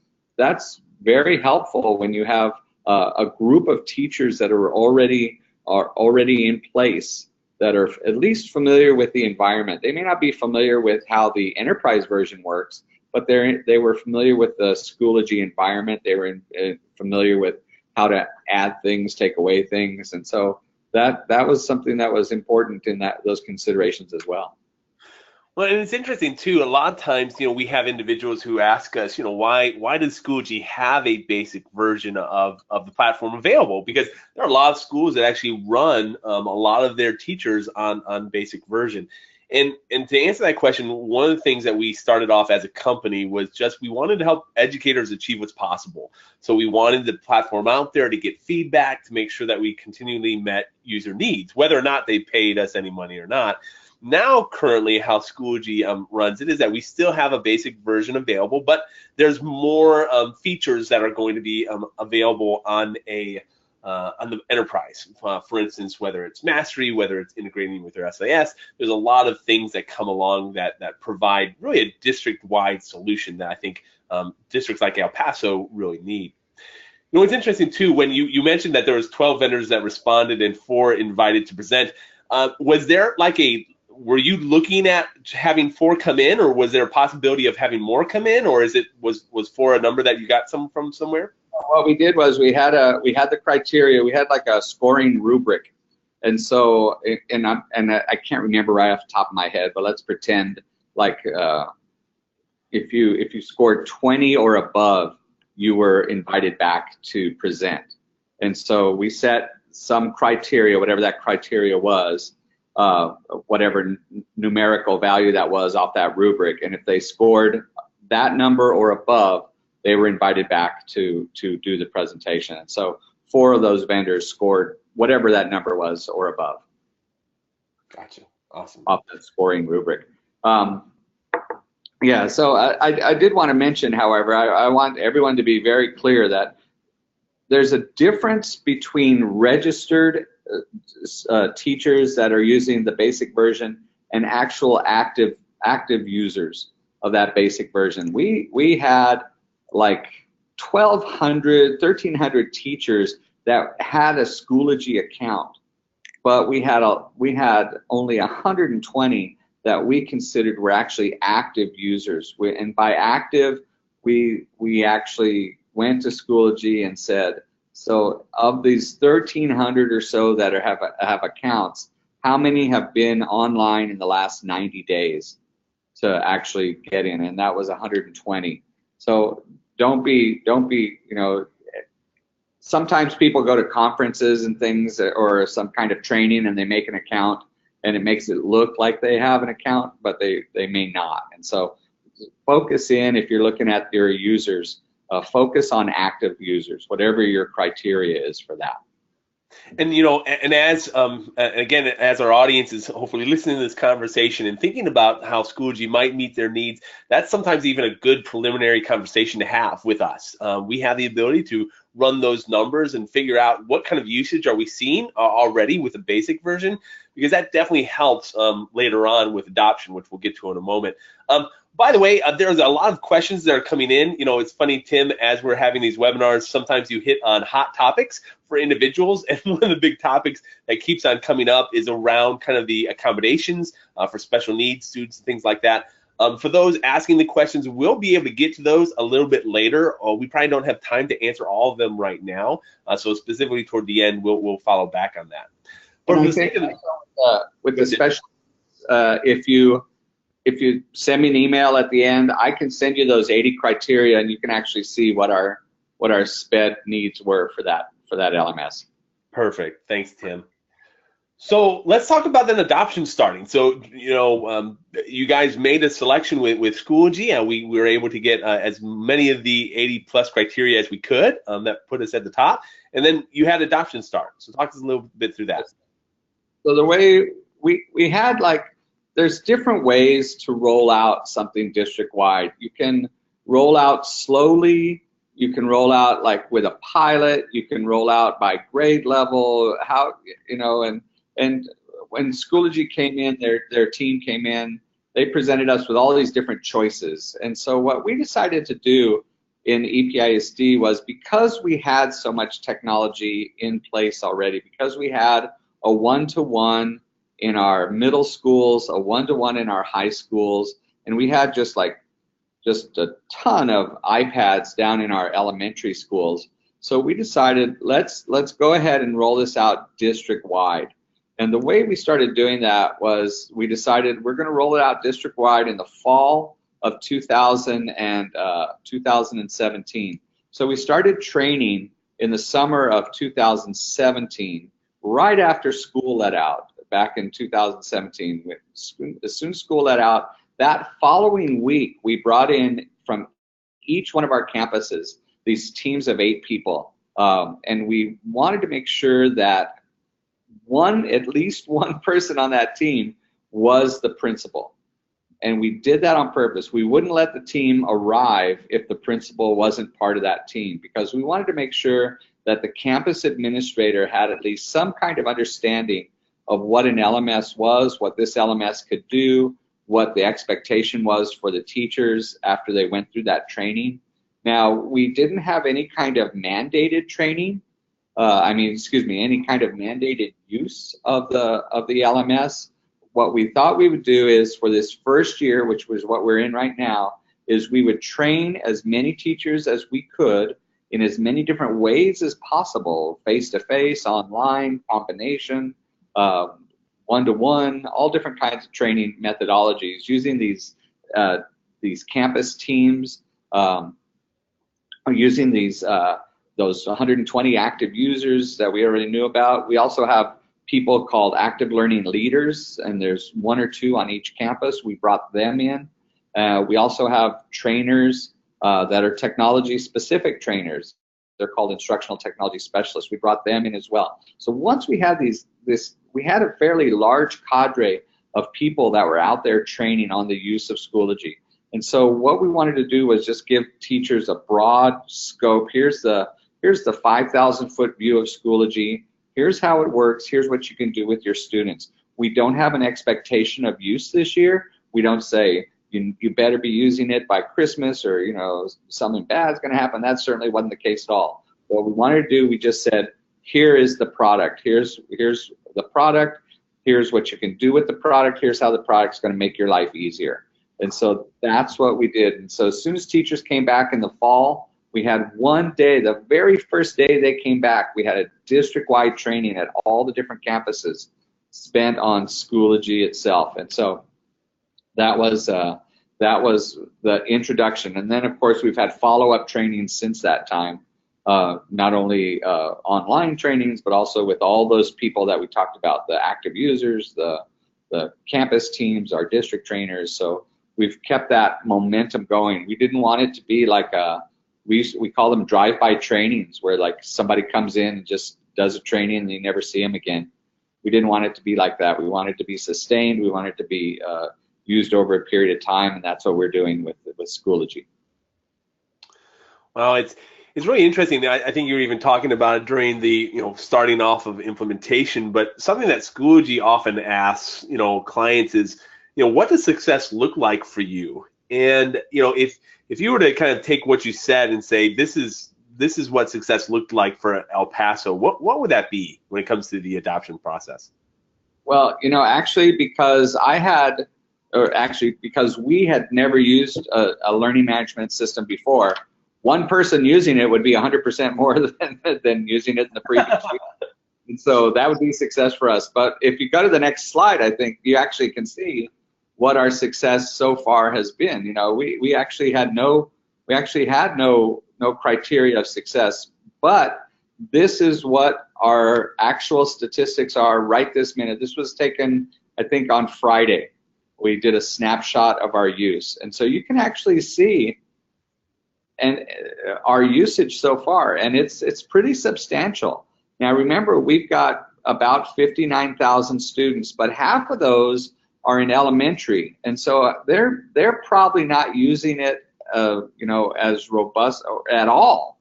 very helpful when you have a group of teachers that are already in place, that are at least familiar with the environment. They may not be familiar with how the enterprise version works, but they were familiar with the Schoology environment. They were familiar with how to add things, take away things, and so that was something that was important in those considerations as well.
Well, and it's interesting too. A lot of times, we have individuals who ask us, why does Schoology have a basic version of the platform available? Because there are a lot of schools that actually run a lot of their teachers on basic version. And to answer that question, one of the things that we started off as a company was just we wanted to help educators achieve what's possible. So we wanted the platform out there to get feedback, to make sure that we continually met user needs, whether or not they paid us any money or not. Now, currently, how Schoology runs it is that we still have a basic version available, but there's more features that are going to be available on the enterprise. For instance, whether it's mastery, whether it's integrating with their SAS, there's a lot of things that come along that provide really a district-wide solution that I think districts like El Paso really need. It's interesting too, when you mentioned that there was 12 vendors that responded and 4 invited to present. Was there like were you looking at having 4 come in, or was there a possibility of having more come in, or was 4 a number that you got from somewhere?
What we did was we had the criteria. We had like a scoring rubric, and so I can't remember right off the top of my head, but let's pretend like if you scored 20 or above, you were invited back to present. And so we set some criteria, whatever that criteria was, whatever numerical value that was off that rubric, and if they scored that number or above, they were invited back to do the presentation. And so 4 of those vendors scored whatever that number was or above.
Gotcha. Awesome.
Off the scoring rubric. Yeah, so I did want to mention, however, I want everyone to be very clear that there's a difference between registered teachers that are using the basic version and actual active users of that basic version. We had like 1,300 teachers that had a Schoology account, but we had only 120 that we considered were actually active users. And by active, we actually went to Schoology and said, so of these 1,300 or so that have accounts, how many have been online in the last 90 days to actually get in? And that was 120. So don't be, sometimes people go to conferences and things or some kind of training and they make an account and it makes it look like they have an account, but they may not. And so focus in, if you're looking at your users, focus on active users, whatever your criteria is for that.
And and as again, as our audience is hopefully listening to this conversation and thinking about how Schoology might meet their needs, that's sometimes even a good preliminary conversation to have with us. We have the ability to run those numbers and figure out what kind of usage are we seeing already with the basic version, because that definitely helps later on with adoption, which we'll get to in a moment. By the way, there's a lot of questions that are coming in. It's funny, Tim, as we're having these webinars, sometimes you hit on hot topics for individuals, and one of the big topics that keeps on coming up is around kind of the accommodations for special needs students and things like that. For those asking the questions, we'll be able to get to those a little bit later. We probably don't have time to answer all of them right now, so specifically toward the end, we'll follow back on that. But
with the special, if you send me an email at the end, I can send you those 80 criteria, and you can actually see what our SPED needs were for that LMS.
Perfect. Thanks, Tim. So let's talk about then adoption starting. So you guys made a selection with Schoology, and we were able to get as many of the 80+ criteria as we could. That put us at the top, and then you had adoption start. So talk us a little bit through that.
So the way we had, there's different ways to roll out something district-wide. You can roll out slowly. You can roll out with a pilot. You can roll out by grade level. And when Schoology came in, their team came in. They presented us with all these different choices. And so what we decided to do in EPISD was, because we had so much technology in place already, because we had a one-to-one in our middle schools, a one-to-one in our high schools, and we had just a ton of iPads down in our elementary schools. So we decided, let's go ahead and roll this out district-wide. And the way we started doing that was, we decided we're going to roll it out district-wide in the fall of 2017. So we started training in the summer of 2017, right after school let out. Back in 2017, as soon as school let out, that following week, we brought in from each one of our campuses these teams of 8 people, and we wanted to make sure that at least one person on that team was the principal, and we did that on purpose. We wouldn't let the team arrive if the principal wasn't part of that team, because we wanted to make sure that the campus administrator had at least some kind of understanding of what an LMS was, what this LMS could do, what the expectation was for the teachers after they went through that training. Now, we didn't have any kind of mandated training, any kind of mandated use of the LMS. what we thought we would do is for this first year, which was what we're in right now, is we would train as many teachers as we could in as many different ways as possible, face-to-face, online, combination, one-to-one, all different kinds of training methodologies using these campus teams, using those 120 active users that we already knew about. We also have people called active learning leaders, and there's 1 or 2 on each campus. We brought them in. We also have trainers that are technology-specific trainers. They're called instructional technology specialists. We brought them in as well. So once we had we had a fairly large cadre of people that were out there training on the use of Schoology. And so what we wanted to do was just give teachers a broad scope. Here's the 5,000-foot view of Schoology. Here's how it works. Here's what you can do with your students. We don't have an expectation of use this year. We don't say you better be using it by Christmas, or something bad is going to happen. That certainly wasn't the case at all. What we wanted to do, we just said, here is the product. Here's the product. Here's what you can do with the product. Here's how the product's going to make your life easier. And so that's what we did. And so as soon as teachers came back in the fall, we had one day, the very first day they came back, we had a district-wide training at all the different campuses spent on Schoology itself. And so that was the introduction. And then, of course, we've had follow-up trainings since that time, not only online trainings, but also with all those people that we talked about, the active users, the campus teams, our district trainers. So we've kept that momentum going. We didn't want it to be like we call them drive-by trainings, where like somebody comes in and just does a training and you never see them again. We didn't want it to be like that. We wanted it to be sustained. We wanted it to be used over a period of time, and that's what we're doing with Schoology.
Well, it's really interesting. I think you were even talking about it during the starting off of implementation, but something that Schoology often asks clients is what does success look like for you? And if you were to kind of take what you said and say this is what success looked like for El Paso, what would that be when it comes to the adoption process?
Well, actually, because we had never used a learning management system before, one person using it would be 100% more than using it in the previous week. And so that would be success for us. But if you go to the next slide, I think you actually can see what our success so far has been. We actually had no criteria of success, but this is what our actual statistics are right this minute. This was taken, I think, on Friday. We did a snapshot of our use, and so you can actually see our usage so far, and it's pretty substantial. Now remember, we've got about 59,000 students, but half of those are in elementary, and so they're probably not using it as robust at all.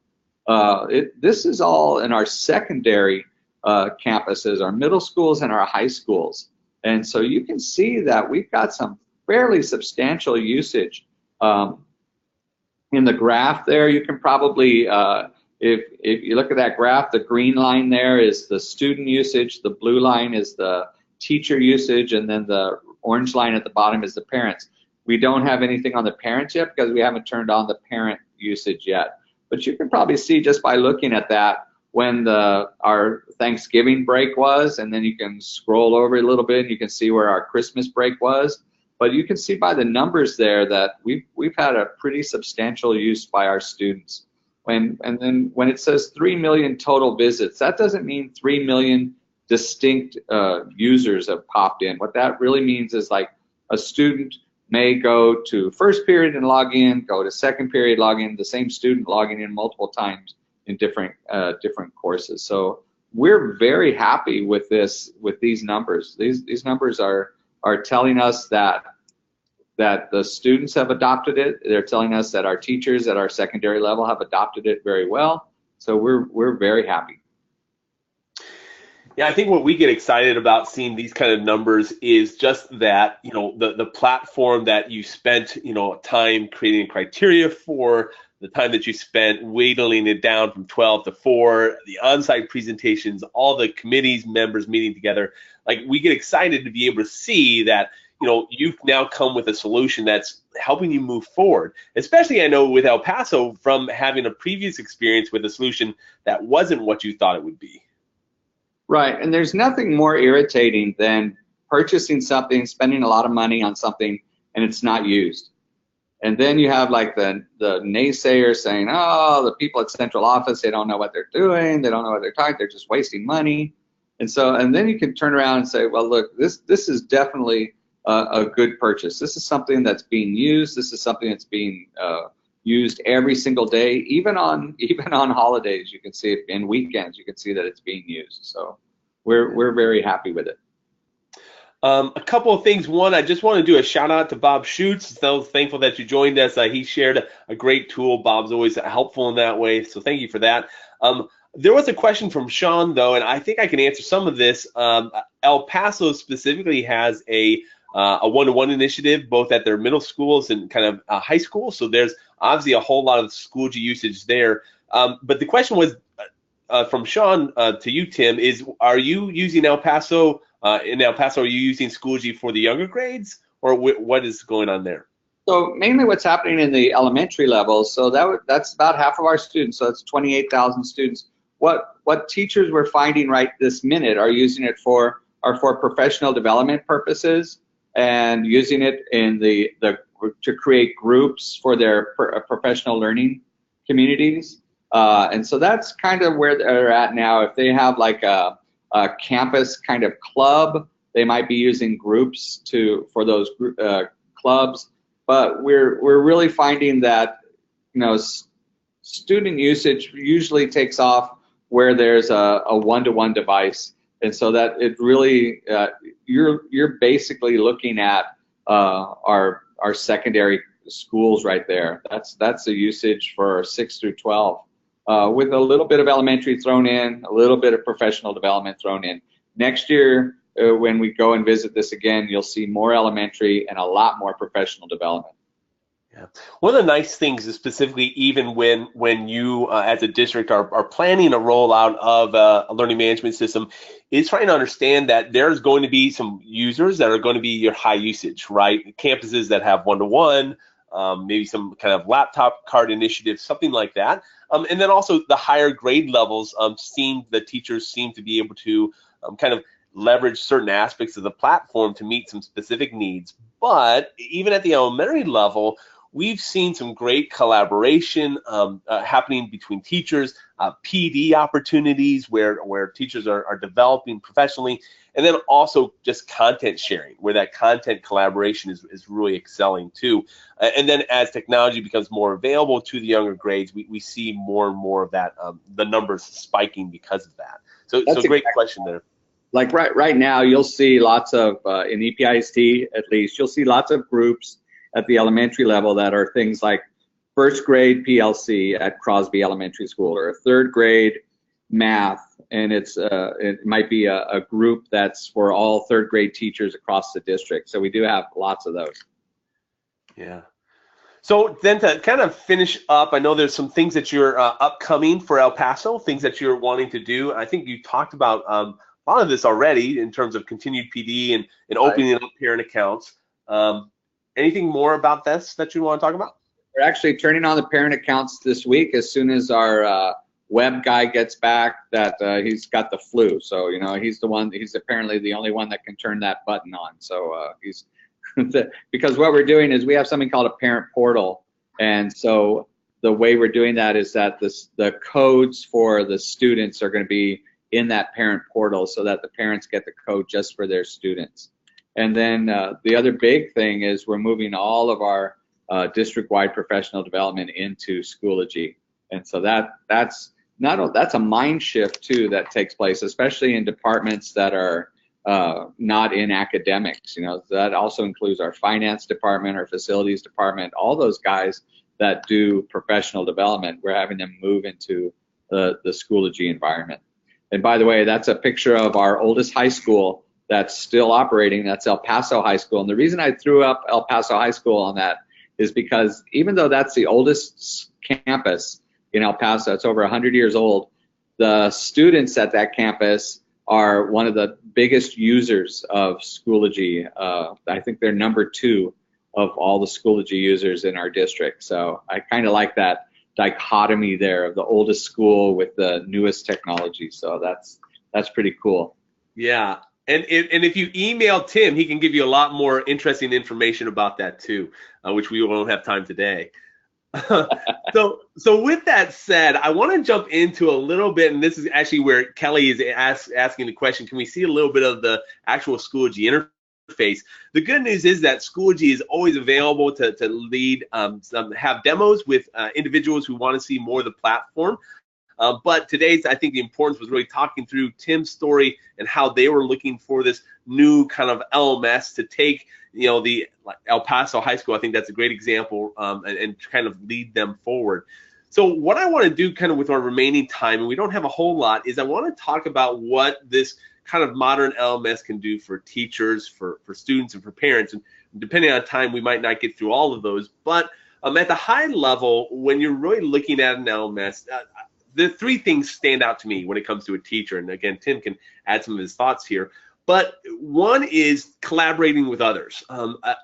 This is all in our secondary campuses, our middle schools and our high schools. And so you can see that we've got some fairly substantial usage. In the graph there, you can probably, if you look at that graph, the green line there is the student usage, the blue line is the teacher usage, and then the orange line at the bottom is the parents. We don't have anything on the parents yet because we haven't turned on the parent usage yet. But you can probably see just by looking at that when our Thanksgiving break was, and then you can scroll over a little bit and you can see where our Christmas break was. But you can see by the numbers there that we've had a pretty substantial use by our students. And then when it says 3 million total visits, that doesn't mean 3 million distinct users have popped in. What that really means is like a student may go to first period and log in, go to second period, log in, the same student logging in multiple times in different courses. So we're very happy with these numbers. These numbers are telling us that the students have adopted it. They're telling us that our teachers at our secondary level have adopted it very well. So we're very happy.
Yeah, I think what we get excited about seeing these kind of numbers is just that, the platform that you spent, time creating criteria for, the time that you spent whittling it down from 12 to 4, the on-site presentations, all the committees members meeting together. Like, we get excited to be able to see that, you know, you've now come with a solution that's helping you move forward. Especially, I know, with El Paso, from having a previous experience with a solution that wasn't what you thought it would be.
Right, and there's nothing more irritating than purchasing something, spending a lot of money on something, and it's not used. And then you have like the naysayers saying, oh, the people at central office, they don't know what they're doing, they don't know what they're talking, they're just wasting money. And then you can turn around and say, well, look, this is definitely a good purchase. This is something that's being used. This is something that's being used every single day, even on holidays. You can see it, and weekends. You can see that it's being used. So we're very happy with it.
A couple of things. One, I just want to do a shout out to Bob Schutz. So thankful that you joined us. He shared a great tool. Bob's always helpful in that way. So thank you for that. There was a question from Sean, though, and I think I can answer some of this. El Paso specifically has a one-to-one initiative, both at their middle schools and kind of high school. So there's obviously a whole lot of SchoolG usage there. But the question was from Sean to you, Tim, is, are you using El Paso? In El Paso, are you using SchoolG for the younger grades, or what is going on there?
So mainly what's happening in the elementary level. So that's about half of our students. So that's 28,000 students. What teachers we're finding right this minute are using it for professional development purposes, and using it in to create groups for their professional learning communities. And so that's kind of where they're at now. If they have like a campus kind of club, they might be using groups for those clubs. But we're really finding that, you know, student usage usually takes off where there's a one-to-one device, and so that it really you're basically looking at our secondary schools right there. That's the usage for 6 through 12, with a little bit of elementary thrown in, a little bit of professional development thrown in. Next year, when we go and visit this again, you'll see more elementary and a lot more professional development.
Yeah. One of the nice things is, specifically even when you as a district are planning a rollout of a learning management system, is trying to understand that there's going to be some users that are going to be your high usage, right? Campuses that have one-to-one, maybe some kind of laptop card initiative, something like that. And then also the higher grade levels, the teachers seem to be able to kind of leverage certain aspects of the platform to meet some specific needs. But even at the elementary level, we've seen some great collaboration happening between teachers, PD opportunities where teachers are developing professionally, and then also just content sharing, where that content collaboration is really excelling too. And then as technology becomes more available to the younger grades, we see more and more of that, the numbers spiking because of that. So great question there.
Like right now, you'll see lots of, in EPIST at least, you'll see lots of groups at the elementary level that are things like first grade PLC at Crosby Elementary School, or a third grade math, and it might be a group that's for all third grade teachers across the district. So we do have lots of those.
Yeah. So then, to kind of finish up, I know there's some things that you're upcoming for El Paso, things that you're wanting to do. I think you talked about a lot of this already in terms of continued PD and opening up parent accounts. Anything more about this that you want to talk about?
We're actually turning on the parent accounts this week as soon as our web guy gets back that he's got the flu. So, you know, he's apparently the only one that can turn that button on. So he's because what we're doing is we have something called a parent portal. And so the way we're doing that is that the codes for the students are going to be in that parent portal, so that the parents get the code just for their students. And then the other big thing is we're moving all of our district-wide professional development into Schoology. And so that's a mind shift too that takes place, especially in departments that are not in academics. You know, that also includes our finance department, our facilities department, all those guys that do professional development. We're having them move into the Schoology environment. And by the way, that's a picture of our oldest high school that's still operating. That's El Paso High School. And the reason I threw up El Paso High School on that is because even though that's the oldest campus in El Paso, it's over 100 years old, the students at that campus are one of the biggest users of Schoology. I think they're #2 of all the Schoology users in our district. So I kind of like that dichotomy there of the oldest school with the newest technology. So that's pretty cool.
Yeah. And if you email Tim, he can give you a lot more interesting information about that too, which we won't have time today. So with that said, I want to jump into a little bit, and this is actually where Kelly is asking the question, can we see a little bit of the actual Schoology interface? The good news is that Schoology is always available to lead, have demos with individuals who want to see more of the platform. But today's, I think the importance was really talking through Tim's story and how they were looking for this new kind of LMS to take, the El Paso High School. I think that's a great example, and kind of lead them forward. So what I want to do kind of with our remaining time, and we don't have a whole lot, is I want to talk about what this kind of modern LMS can do for teachers, for students, and for parents. And depending on time, we might not get through all of those. But at the high level, when you're really looking at an LMS, the three things stand out to me when it comes to a teacher. And again, Tim can add some of his thoughts here. But one is collaborating with others.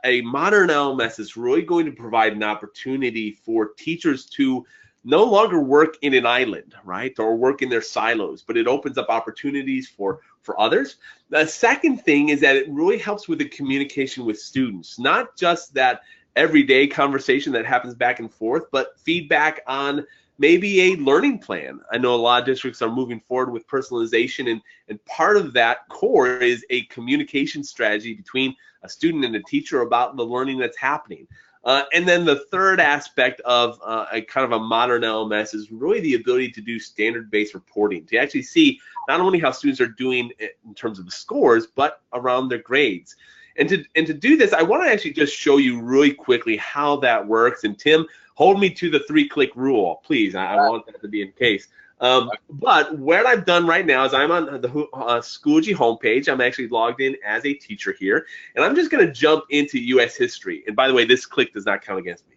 A modern LMS is really going to provide an opportunity for teachers to no longer work in an island, right, or work in their silos, but it opens up opportunities for others. The second thing is that it really helps with the communication with students, not just that everyday conversation that happens back and forth, but feedback on maybe a learning plan. I know a lot of districts are moving forward with personalization, and part of that core is a communication strategy between a student and a teacher about the learning that's happening. And then the third aspect of a kind of a modern LMS is really the ability to do standard-based reporting, to actually see not only how students are doing in terms of the scores, but around their grades. And to do this, I want to actually just show you really quickly how that works. And Tim, hold me to the 3-click rule, please. I want that to be in case. But what I've done right now is I'm on the Schoology homepage. I'm actually logged in as a teacher here, and I'm just going to jump into U.S. history. And by the way, this click does not count against me.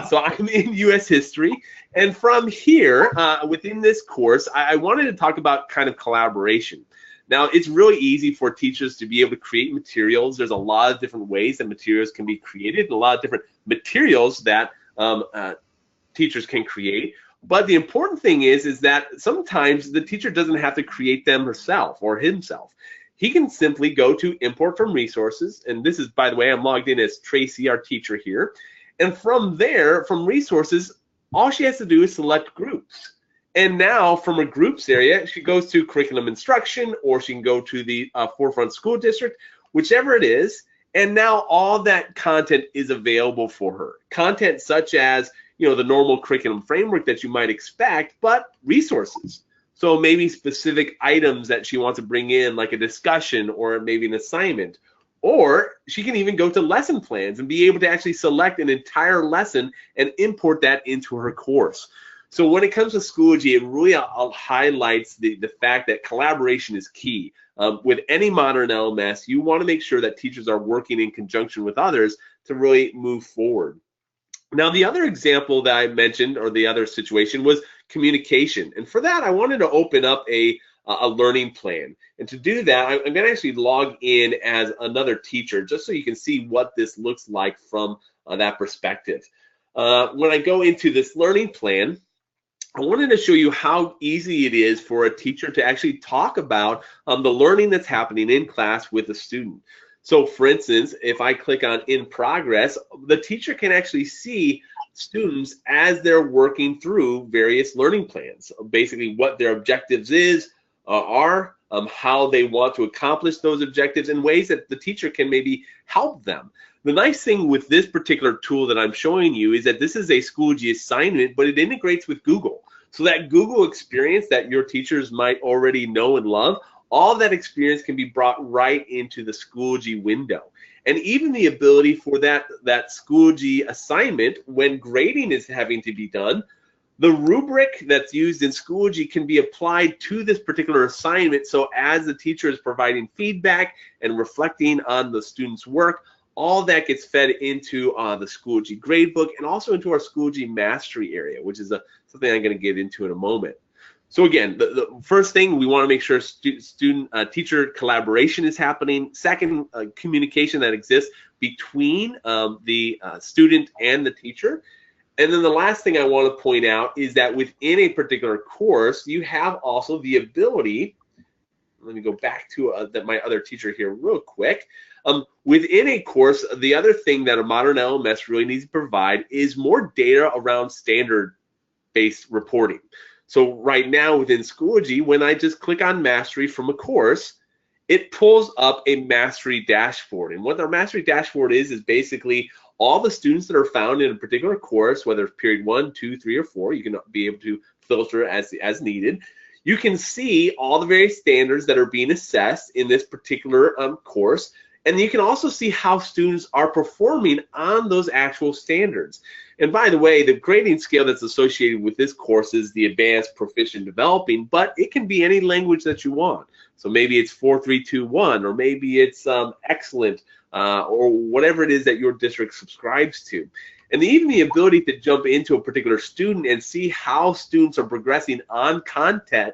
So I'm in U.S. history, and from here, within this course, I wanted to talk about kind of collaboration. Now, it's really easy for teachers to be able to create materials. There's a lot of different ways that materials can be created, and a lot of different materials that teachers can create. But the important thing is that sometimes the teacher doesn't have to create them herself or himself. He can simply go to import from resources. And this is, by the way, I'm logged in as Tracy, our teacher here. And from there, from resources, all she has to do is select groups. And now from a groups area, she goes to curriculum instruction, or she can go to the Forefront School District, whichever it is. And now all that content is available for her. Content such as, the normal curriculum framework that you might expect, but resources. So maybe specific items that she wants to bring in, like a discussion or maybe an assignment. Or she can even go to lesson plans and be able to actually select an entire lesson and import that into her course. So when it comes to Schoology, it really highlights the fact that collaboration is key. With any modern LMS, you want to make sure that teachers are working in conjunction with others to really move forward. Now, the other example that I mentioned, or the other situation, was communication. And for that, I wanted to open up a learning plan. And to do that, I'm going to actually log in as another teacher, just so you can see what this looks like from that perspective. When I go into this learning plan, I wanted to show you how easy it is for a teacher to actually talk about the learning that's happening in class with a student. So for instance, if I click on in progress, the teacher can actually see students as they're working through various learning plans, basically what their objectives are, how they want to accomplish those objectives in ways that the teacher can maybe help them. The nice thing with this particular tool that I'm showing you is that this is a Schoology assignment, but it integrates with Google. So that Google experience that your teachers might already know and love, all of that experience can be brought right into the Schoology window. And even the ability for that Schoology assignment, when grading is having to be done, the rubric that's used in Schoology can be applied to this particular assignment. So as the teacher is providing feedback and reflecting on the student's work, All that gets fed into the schoology gradebook and also into our schoology mastery area, which is something I'm going to get into in a moment. So again, the first thing, we want to make sure student-teacher collaboration is happening. Second, communication that exists between the student and the teacher. And then the last thing I want to point out is that within a particular course, you have also the ability, let me go back to my other teacher here real quick. Within a course, the other thing that a modern LMS really needs to provide is more data around standard-based reporting. So right now within Schoology, when I just click on Mastery from a course, it pulls up a Mastery dashboard. And what our Mastery dashboard is basically all the students that are found in a particular course, whether it's period 1, 2, 3, or 4, you can be able to filter as needed. You can see all the various standards that are being assessed in this particular course. And you can also see how students are performing on those actual standards. And by the way, the grading scale that's associated with this course is the Advanced Proficient Developing, but it can be any language that you want. So maybe it's 4, 3, 2, 1, or maybe it's Excellent, or whatever it is that your district subscribes to. And even the ability to jump into a particular student and see how students are progressing on content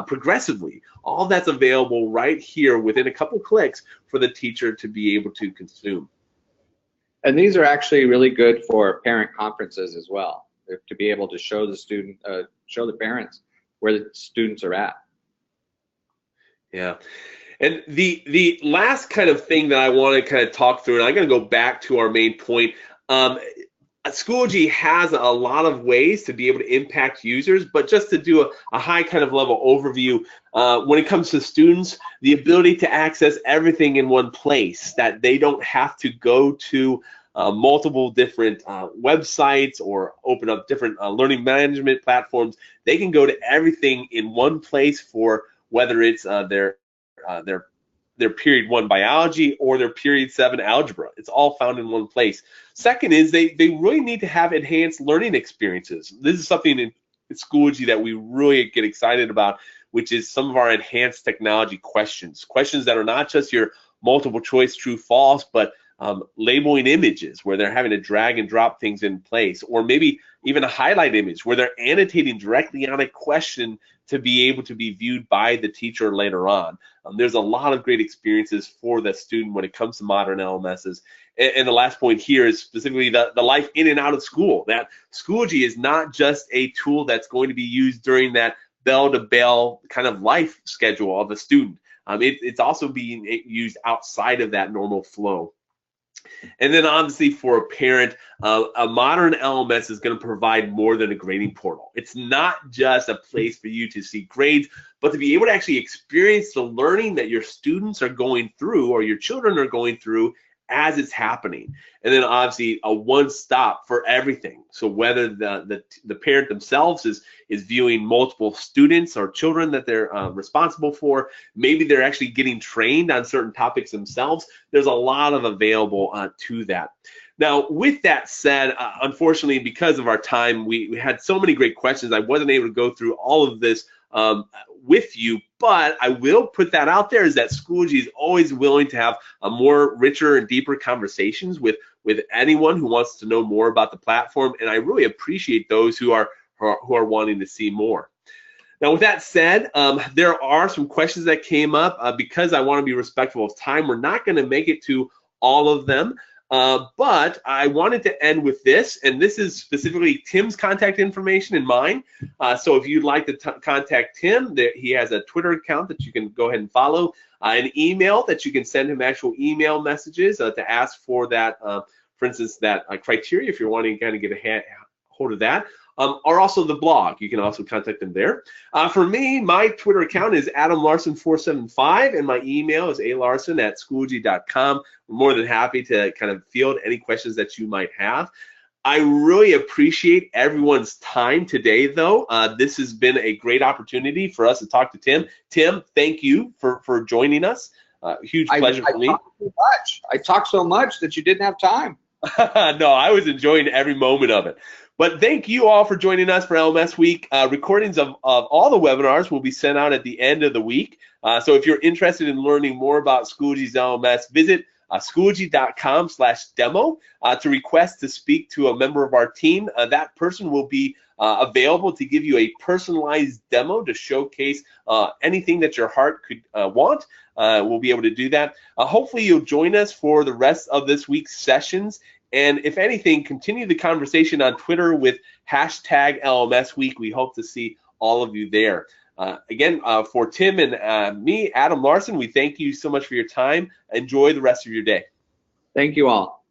progressively. All that's available right here within a couple clicks for the teacher to be able to consume.
And these are actually really good for parent conferences as well, to be able to show the student, show the parents where the students are at.
Yeah. And the last kind of thing that I want to kind of talk through, and I'm going to go back to our main point, Schoology has a lot of ways to be able to impact users, but just to do a high kind of level overview, when it comes to students, the ability to access everything in one place, that they don't have to go to multiple different websites or open up different learning management platforms. They can go to everything in one place, for whether it's their period 1 biology or their period 7 algebra. It's all found in one place. Second is they really need to have enhanced learning experiences. This is something in Schoology that we really get excited about, which is some of our enhanced technology questions that are not just your multiple choice true false, but labeling images where they're having to drag and drop things in place, or maybe even a highlight image where they're annotating directly on a question to be able to be viewed by the teacher later on. There's a lot of great experiences for the student when it comes to modern LMSs. And the last point here is specifically the life in and out of school. That Schoology is not just a tool that's going to be used during that bell-to-bell kind of life schedule of a student. It's also being used outside of that normal flow. And then obviously for a parent, a modern LMS is going to provide more than a grading portal. It's not just a place for you to see grades, but to be able to actually experience the learning that your students are going through or your children are going through as it's happening. And then obviously a one-stop for everything. So whether the parent themselves is viewing multiple students or children that they're responsible for, maybe they're actually getting trained on certain topics themselves, there's a lot of available to that. Now, with that said, unfortunately, because of our time, we had so many great questions. I wasn't able to go through all of this with you, but I will put that out there, is that Schoology is always willing to have a more richer and deeper conversations with anyone who wants to know more about the platform, and I really appreciate those who are wanting to see more. Now, with that said, there are some questions that came up. Because I want to be respectful of time, we're not going to make it to all of them. But I wanted to end with this, and this is specifically Tim's contact information in mine. So if you'd like to contact Tim, he has a Twitter account that you can go ahead and follow, an email that you can send him actual email messages to ask for that, for instance, that criteria if you're wanting to kind of get a hold of that. Or also the blog. You can also contact them there. For me, my Twitter account is AdamLarson475, and my email is alarson@schoolg.com. We're more than happy to kind of field any questions that you might have. I really appreciate everyone's time today, though. This has been a great opportunity for us to talk to Tim. Tim, thank you for joining us. Huge pleasure for me.
I talked so much that you didn't have time.
No, I was enjoying every moment of it. But thank you all for joining us for LMS Week. Recordings of all the webinars will be sent out at the end of the week. So if you're interested in learning more about Schoology's LMS, visit schoology.com/demo to request to speak to a member of our team. That person will be available to give you a personalized demo to showcase anything that your heart could want. We'll be able to do that. Hopefully you'll join us for the rest of this week's sessions. And if anything, continue the conversation on Twitter with hashtag LMS Week. We hope to see all of you there. Again, for Tim and me, Adam Larson, we thank you so much for your time. Enjoy the rest of your day.
Thank you all.